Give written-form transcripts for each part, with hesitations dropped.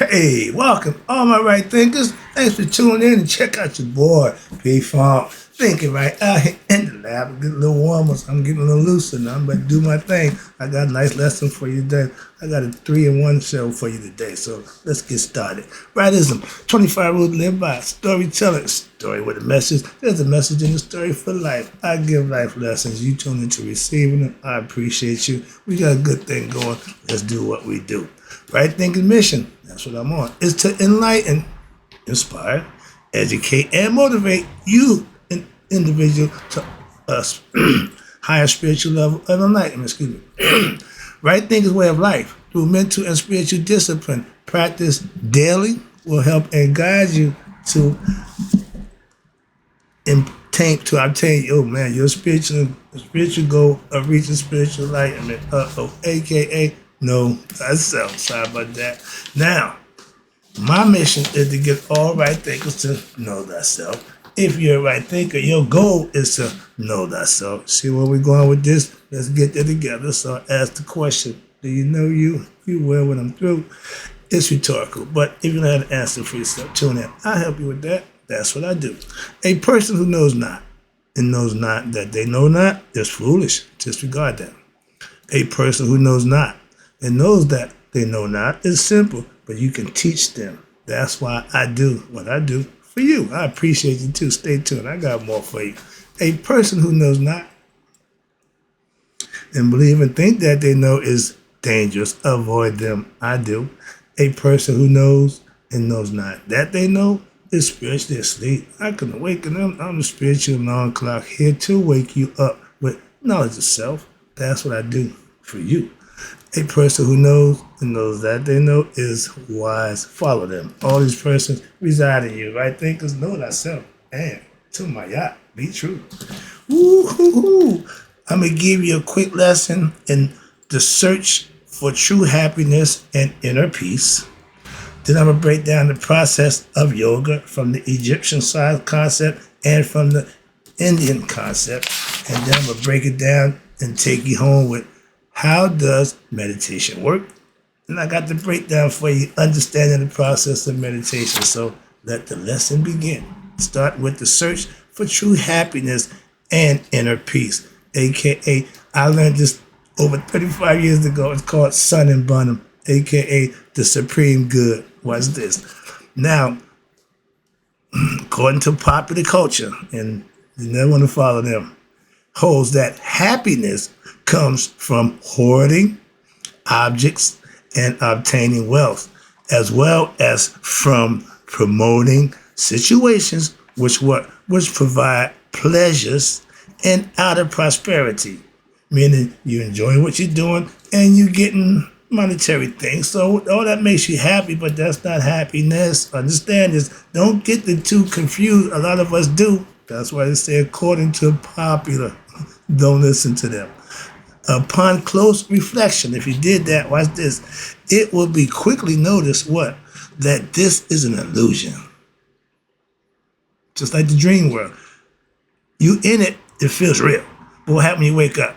Hey, welcome, all my right thinkers. Thanks for tuning in and check out your boy, P Funk. Thinking right out here in the lab. I'm getting a little warmer, so I'm getting a little looser now. I'm about to do my thing. I got a nice lesson for you today. I got a 3-in-1 show for you today, so let's get started. Rightism, 25 rules to live by. Storytelling, story with a message. There's a message in the story for life. I give life lessons. You tune into receiving them. I appreciate you. We got a good thing going. Let's do what we do. Right thinking mission, that's what I'm on, is to enlighten, inspire, educate, and motivate you, an individual, to a higher spiritual level of enlightenment. Excuse me. Right thinking way of life through mental and spiritual discipline. Practice daily will help and guide you to obtain your spiritual goal of reaching spiritual enlightenment. AKA know thyself. Sorry about that. Now, my mission is to get all right thinkers to know thyself. If you're a right thinker, your goal is to know thyself. See where we're going with this? Let's get there together. So I ask the question, do you know you? You will when I'm through. It's rhetorical, but if you don't have an answer for yourself, tune in. I'll help you with that. That's what I do. A person who knows not and knows not that they know not is foolish. Disregard that. A person who knows not and knows that they know not is simple, but you can teach them. That's why I do what I do for you. I appreciate you too. Stay tuned. I got more for you. A person who knows not and believe and think that they know is dangerous. Avoid them. I do. A person who knows and knows not that they know is spiritually asleep. I can awaken them. I'm the spiritual alarm clock here to wake you up with knowledge of self. That's what I do for you. A person who knows and knows that they know is wise. Follow them. All these persons reside in you. Right thinkers know thyself. And to my yacht, be true. Woo-hoo-hoo. I'm going to give you a quick lesson in the search for true happiness and inner peace. Then I'm going to break down the process of yoga from the Egyptian side concept and from the Indian concept. And then I'm going to break it down and take you home with how does meditation work? And I got the breakdown for you, understanding the process of meditation. So let the lesson begin. Start with the search for true happiness and inner peace. AKA, I learned this over 35 years ago. It's called Sun and Bunham, AKA the supreme good. What's this? Now, according to popular culture, and you never want to follow them, holds that happiness comes from hoarding objects and obtaining wealth, as well as from promoting situations which provide pleasures and outer prosperity, meaning you enjoy what you're doing and you're getting monetary things. So all that makes you happy, but that's not happiness. Understand this. Don't get the two confused. A lot of us do. That's why they say according to popular. Don't listen to them. Upon close reflection, if you did that, watch this, it will be quickly noticed what? That this is an illusion. Just like the dream world. You in it, it feels real. But what happens when you wake up?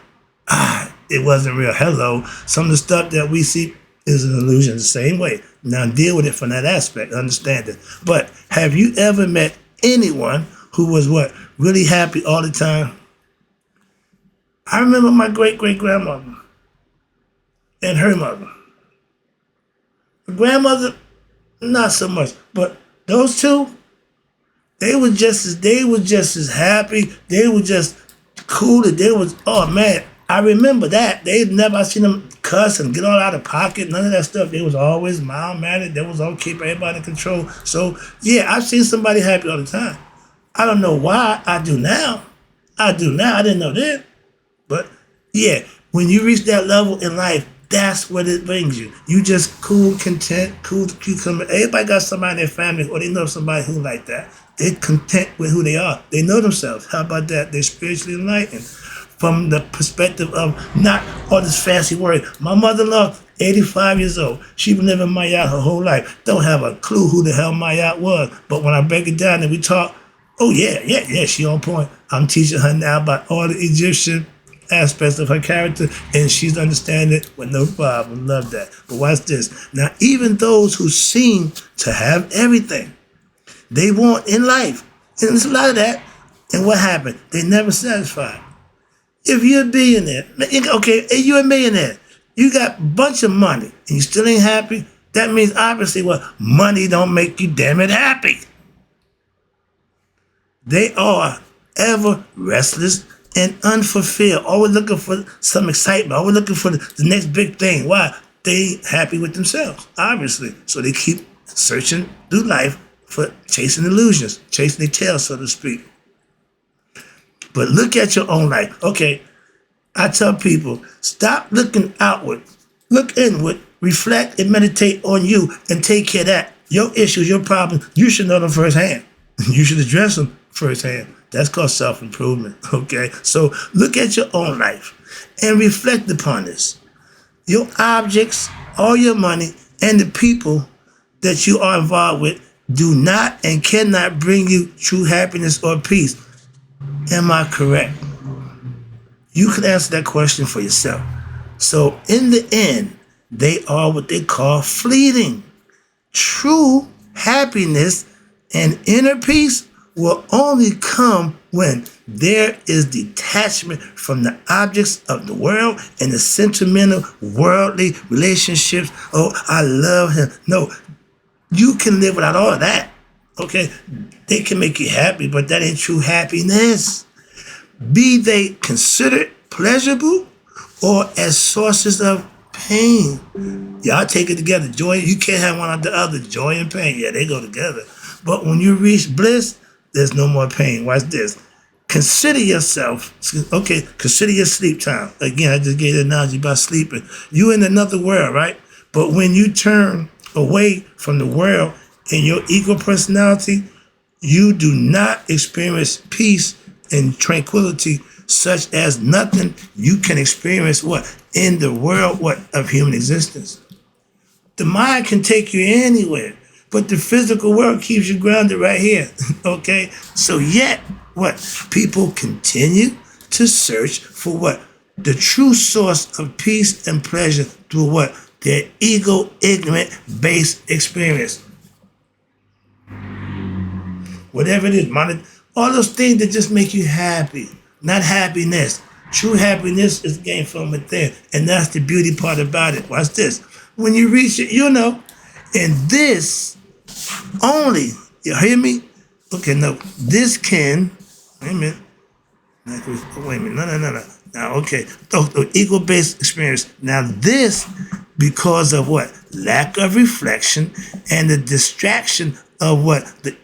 It wasn't real. Hello. Some of the stuff that we see is an illusion the same way. Now deal with it from that aspect, understand it. But have you ever met anyone who was what? Really happy all the time? I remember my great-great-grandmother and her mother. My grandmother, not so much, but those two, they were just as happy. They were just cool. Oh man, I remember that. I seen them cuss and get all out of pocket, none of that stuff. They was always mild-mannered. They was all keep everybody in control. So yeah, I've seen somebody happy all the time. I don't know why. I do now. I didn't know then. But yeah, when you reach that level in life, that's what it brings you. You just cool, content, cool cucumber. Everybody got somebody in their family or they know somebody who like that. They're content with who they are. They know themselves. How about that? They're spiritually enlightened. From the perspective of not all this fancy word. My mother-in-law, 85 years old. She been living in my yacht her whole life. Don't have a clue who the hell my yacht was. But when I break it down and we talk, oh yeah, she on point. I'm teaching her now about all the Egyptian aspects of her character, and she's understanding it with no problem. Love that. But watch this. Now, even those who seem to have everything they want in life, and there's a lot of that, and what happened? They never satisfied. If you're a billionaire, okay, you're a millionaire, you got a bunch of money, and you still ain't happy, that means obviously, well, money don't make you damn it happy. They are ever restless and unfulfilled, always looking for some excitement, always looking for the next big thing. Why? They happy with themselves, obviously. So they keep searching through life for chasing illusions, chasing their tail, so to speak. But look at your own life. Okay, I tell people, stop looking outward, look inward, reflect and meditate on you and take care of that. Your issues, your problems, you should know them firsthand. You should address them firsthand. That's called self-improvement, okay? So look at your own life and reflect upon this. Your objects, all your money, and the people that you are involved with do not and cannot bring you true happiness or peace. Am I correct? You can answer that question for yourself. So in the end, they are what they call fleeting. True happiness and inner peace will only come when there is detachment from the objects of the world and the sentimental, worldly relationships. Oh, I love him. No, you can live without all of that. Okay? They can make you happy, but that ain't true happiness. Be they considered pleasurable or as sources of pain. Y'all take it together. Joy, you can't have one without the other. Joy and pain, yeah, they go together. But when you reach bliss, there's no more pain. Watch this. Consider yourself, okay, consider your sleep time. Again, I just gave the analogy about sleeping. You in another world, right? But when you turn away from the world and your ego personality, you do not experience peace and tranquility such as nothing you can experience what? In the world what? Of human existence. The mind can take you anywhere, but the physical world keeps you grounded right here, okay? So yet, what? People continue to search for what? The true source of peace and pleasure through what? Their ego-ignorant-based experience. Whatever it is, all those things that just make you happy, not happiness. True happiness is gained from within, and that's the beauty part about it. Watch this. When you reach it, you know, and this only, you hear me? Okay, no, this can, wait a minute. Wait a minute, no. Now, okay, the ego-based experience. Now this, because of what? Lack of reflection and the distraction of what? The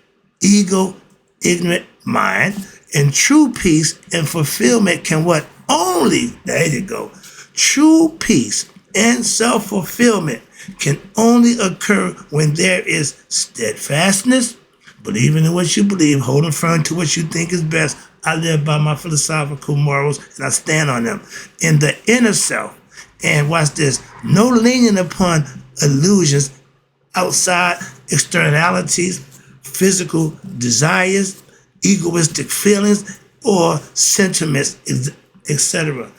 ego-ignorant mind, and true peace and fulfillment can what? Only, there you go. True peace and self-fulfillment can only occur when there is steadfastness, believing in what you believe, holding firm to what you think is best. I live by my philosophical morals and I stand on them. In the inner self, and watch this, no leaning upon illusions, outside externalities, physical desires, egoistic feelings, or sentiments, etc.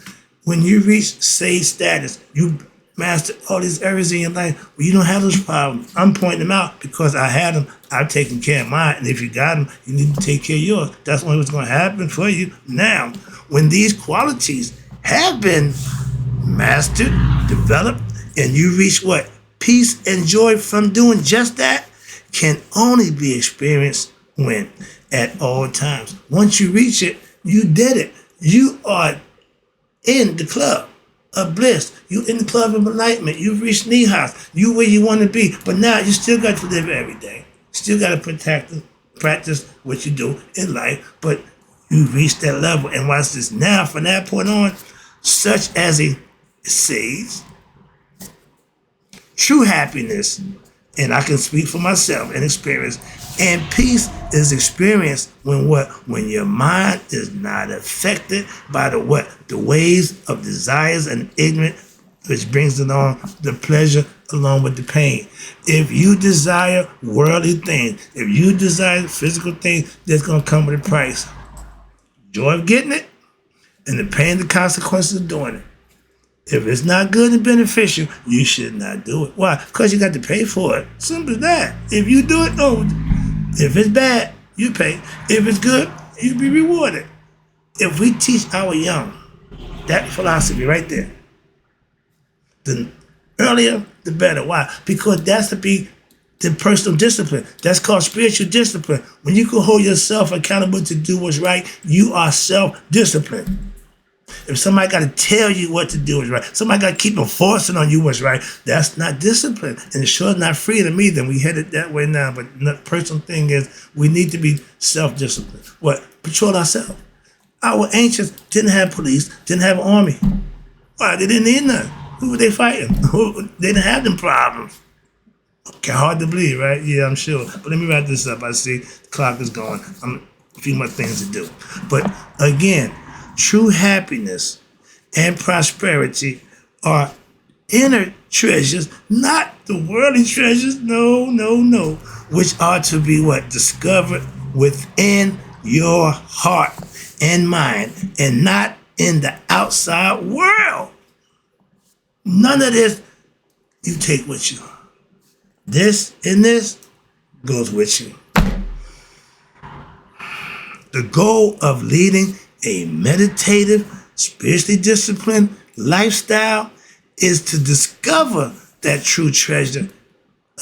When you reach sage status, you master all these areas in your life where you don't have those problems. I'm pointing them out because I had them. I've taken care of mine. And if you got them, you need to take care of yours. That's only what's going to happen for you. Now, when these qualities have been mastered, developed, and you reach what? Peace and joy from doing just that can only be experienced when? At all times. Once you reach it, you did it. You are in the club of bliss. You in the club of enlightenment. You've reached Nihas. You where you want to be. But now you still got to live every day. Still got to practice what you do in life. But you reached that level. And watch this. Now, from that point on, such as a sage, true happiness, and I can speak for myself and experience, and peace is experienced when what? When your mind is not affected by the what? The waves of desires and ignorance, which brings along the pleasure along with the pain. If you desire worldly things, if you desire physical things, that's going to come with a price. Joy of getting it and the pain, the consequences of doing it. If it's not good and beneficial, you should not do it. Why? Because you got to pay for it. Simple as that. If you do it, if it's bad, you pay. If it's good, you be rewarded. If we teach our young that philosophy right there, the earlier, the better. Why? Because that's to be the personal discipline. That's called spiritual discipline. When you can hold yourself accountable to do what's right, you are self-disciplined. If somebody got to tell you what to do is right, somebody got to keep enforcing on you what's right, that's not discipline. And it's sure not freedom either. We headed that way now. But the personal thing is we need to be self-disciplined. What? Patrol ourselves. Our ancients didn't have police, didn't have an army. Why? They didn't need none. Who were they fighting? They didn't have them problems. Okay, hard to believe, right? Yeah, I'm sure. But let me wrap this up. I see the clock is going. A few more things to do. But again, true happiness and prosperity are inner treasures, not the worldly treasures. No, no, no. Which are to be what? Discovered within your heart and mind and not in the outside world. None of this you take with you. This and this goes with you. The goal of leading a meditative, spiritually disciplined lifestyle is to discover that true treasure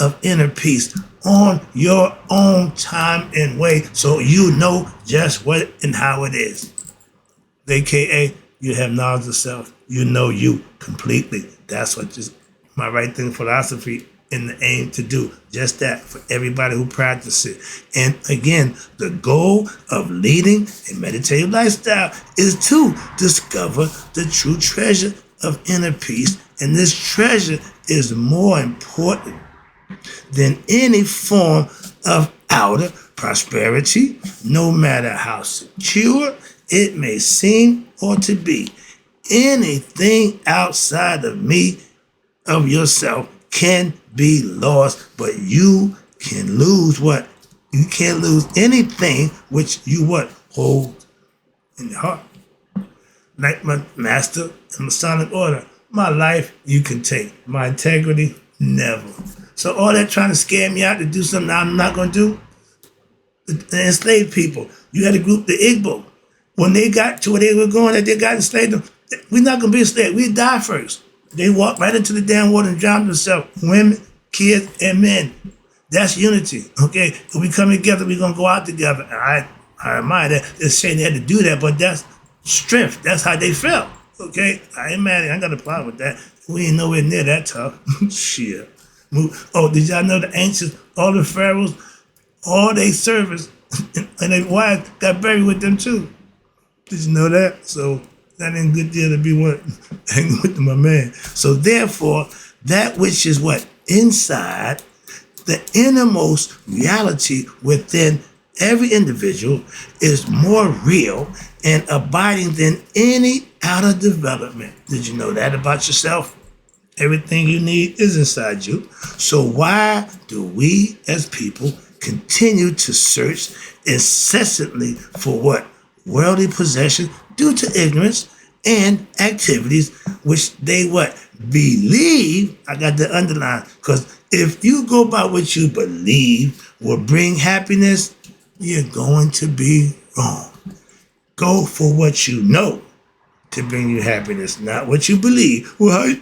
of inner peace on your own time and way so you know just what and how it is. AKA, you have knowledge of self. You know you completely. That's what my right thing philosophy in the aim to do. Just that for everybody who practices it. And again, the goal of leading a meditative lifestyle is to discover the true treasure of inner peace. And this treasure is more important than any form of outer prosperity, no matter how secure it may seem or to be. Anything outside of me, of yourself, can be lost, but you can lose what? You can't lose anything which you what? Hold in your heart. Like my master and Masonic order, my life you can take. My integrity, never. So all that trying to scare me out to do something I'm not going to do, the enslaved people. You had a group, the Igbo. When they got to where they were going, that they got enslaved, we're not going to be enslaved. We die first. They walked right into the damn water and drowned themselves. Women, kids, and men. That's unity, okay? If we come together, we're going to go out together. And I admire that. They're saying they had to do that, but that's strength. That's how they felt, okay? I ain't mad. I ain't got a problem with that. We ain't nowhere near that tough. Shit. Oh, did y'all know the ancients, all the pharaohs, all their servants, and their wives got buried with them too? Did you know that? So that ain't a good deal to be hanging with my man. So therefore, that which is what? Inside, the innermost reality within every individual is more real and abiding than any outer development. Did you know that about yourself? Everything you need is inside you. So why do we as people continue to search incessantly for what? Worldly possession due to ignorance and activities which they what? Believe, I got to underline, because if you go by what you believe will bring happiness, you're going to be wrong. Go for what you know to bring you happiness, not what you believe. Well,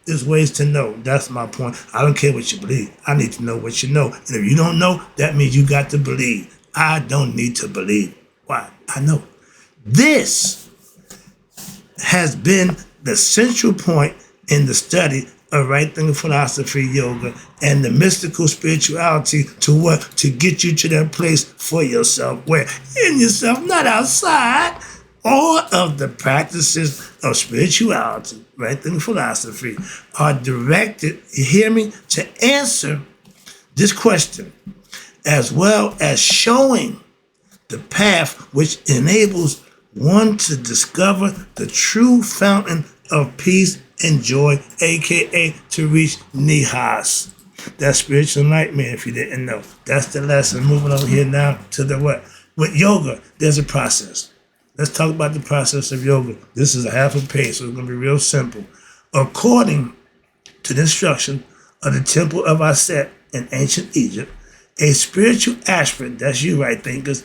there's ways to know. That's my point. I don't care what you believe. I need to know what you know. And if you don't know, that means you got to believe. I don't need to believe. Why? I know. This has been the central point in the study of right thinking philosophy, yoga, and the mystical spirituality to what? To get you to that place for yourself, where in yourself, not outside. All of the practices of spirituality, right thinking philosophy, are directed, you hear me, to answer this question, as well as showing the path which enables one to discover the true fountain of peace and joy, aka to reach nihas. That's spiritual enlightenment, if you didn't know. That's the lesson. Moving over here now to the what? With yoga, there's a process. Let's talk about the process of yoga. This is a half a page, so it's going to be real simple. According to the instruction of the temple of Aset in ancient Egypt, a spiritual aspirant, that's you right thinkers,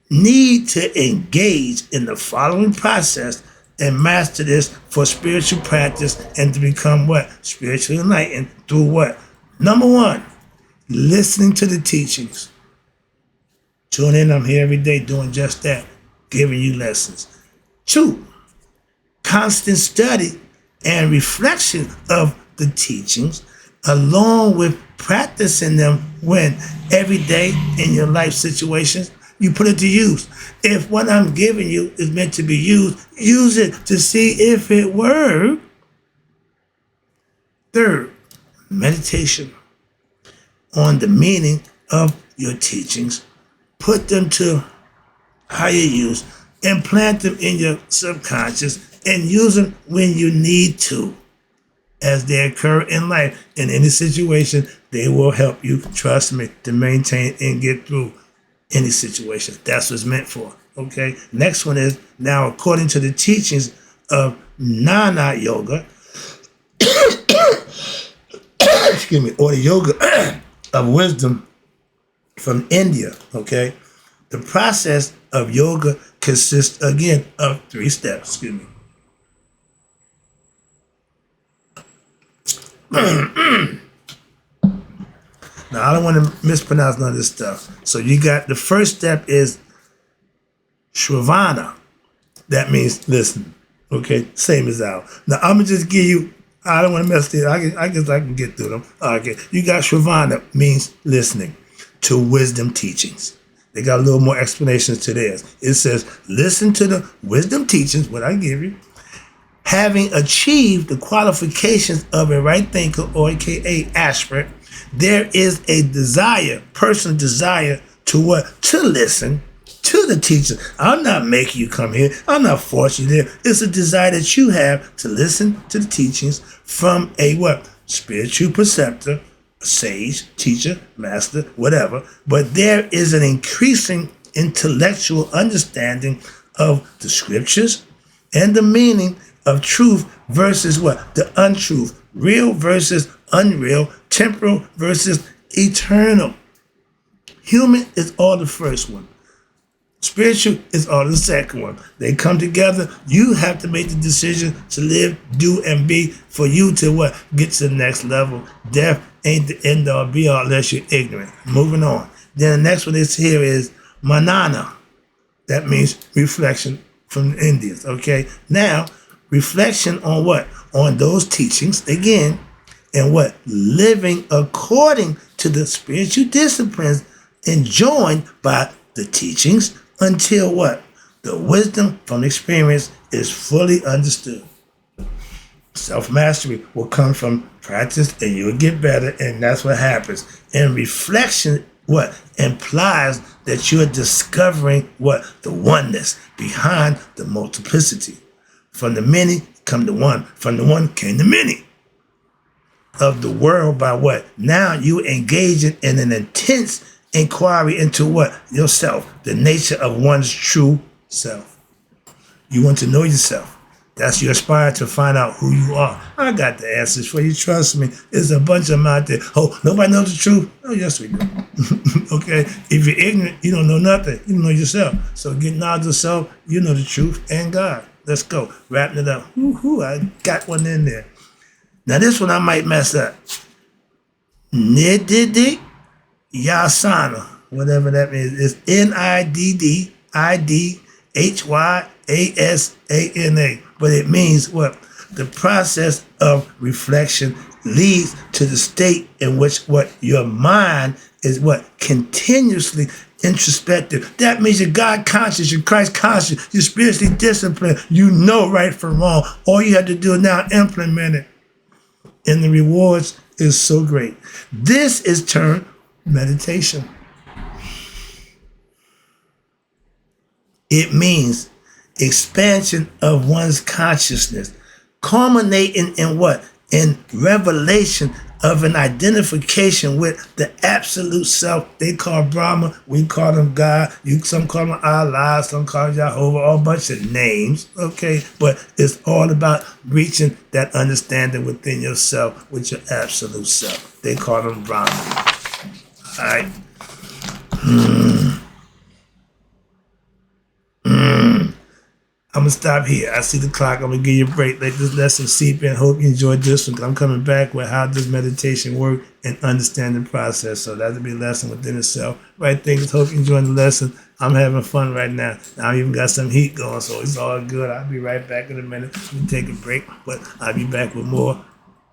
need to engage in the following process and master this for spiritual practice and to become what? Spiritually enlightened through what? Number one, listening to the teachings. Tune in, I'm here every day doing just that, giving you lessons. Two, constant study and reflection of the teachings, along with practicing them when every day in your life situations, you put it to use. If what I'm giving you is meant to be used, use it to see if it works. Third, meditation on the meaning of your teachings. Put them to higher use, implant them in your subconscious, and use them when you need to. As they occur in life, in any situation, they will help you, trust me, to maintain and get through any situation. That's what it's meant for, okay? Next one is, now according to the teachings of Jnana Yoga, excuse me, or the yoga of wisdom from India, okay? The process of yoga consists, again, of 3 steps, excuse me. Now, I don't want to mispronounce none of this stuff. So you got, the first step is Shravana. That means listen, okay? Same as out. Now, I'm going to just give you, I don't want to mess it up. I guess I can get through them. Okay, you got Shravana, means listening to wisdom teachings. They got a little more explanations to theirs. It says, listen to the wisdom teachings, what I give you, having achieved the qualifications of a right thinker, or aka aspirant, there is a desire, personal desire to what? To listen to the teacher. I'm not making you come here. I'm not forcing you there. It's a desire that you have to listen to the teachings from a what? Spiritual preceptor, sage, teacher, master, whatever. But there is an increasing intellectual understanding of the scriptures and the meaning of truth versus what? The untruth. Real versus unreal. Temporal versus eternal. Human is all the first one. Spiritual is all the second one. They come together. You have to make the decision to live, do, and be for you to what? Get to the next level. Death ain't the end all be all unless you're ignorant. Moving on. Then the next one is here is manana. That means reflection from the Indians. Okay. Now, reflection on what? On those teachings again, and what? Living according to the spiritual disciplines enjoined by the teachings until what? The wisdom from experience is fully understood. Self-mastery will come from practice, and you'll get better, and that's what happens. And reflection, what? Implies that you're discovering what? The oneness behind the multiplicity. From the many come the one. From the one came the many. Of the world by what? Now you engaging in an intense inquiry into what? Yourself, the nature of one's true self. You want to know yourself. That's you aspire to find out who you are. I got the answers for you. Trust me. There's a bunch of them out there. Oh, nobody knows the truth? Oh, yes, we do. Okay? If you're ignorant, you don't know nothing. You don't know yourself. So get knowledge of self, you know the truth and God. Let's go. Wrapping it up. Woo-hoo, I got one in there. Now, this one I might mess up. Nididi Yasana, whatever that means. It's Niddhyasana. But it means what? The process of reflection leads to the state in which what? Your mind is what? Continuously introspective. That means you're God conscious, you're Christ conscious, you're spiritually disciplined. You know right from wrong. All you have to do now is implement it. And the rewards is so great. This is termed meditation. It means expansion of one's consciousness, culminating in what? In revelation of an identification with the absolute self. They call Brahma, we call them God, some call them Allah, some call them Jehovah, all bunch of names, okay? But it's all about reaching that understanding within yourself with your absolute self. They call them Brahma. All right? I'm going to stop here. I see the clock. I'm going to give you a break. Let this lesson seep in. Hope you enjoyed this one. I'm coming back with how does meditation work and understand the process. So that'll be a lesson within itself. Right things. Hope you enjoyed the lesson. I'm having fun right now. I even got some heat going, so it's all good. I'll be right back in a minute. We take a break, but I'll be back with more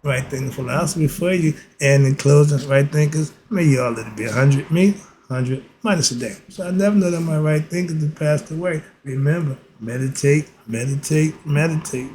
right thinking philosophy for you. And in closing, right thinkers, may you all let it be 100. Me, 100 minus a day. So I never know that my right thinkers have passed away. Remember, meditate, meditate, meditate.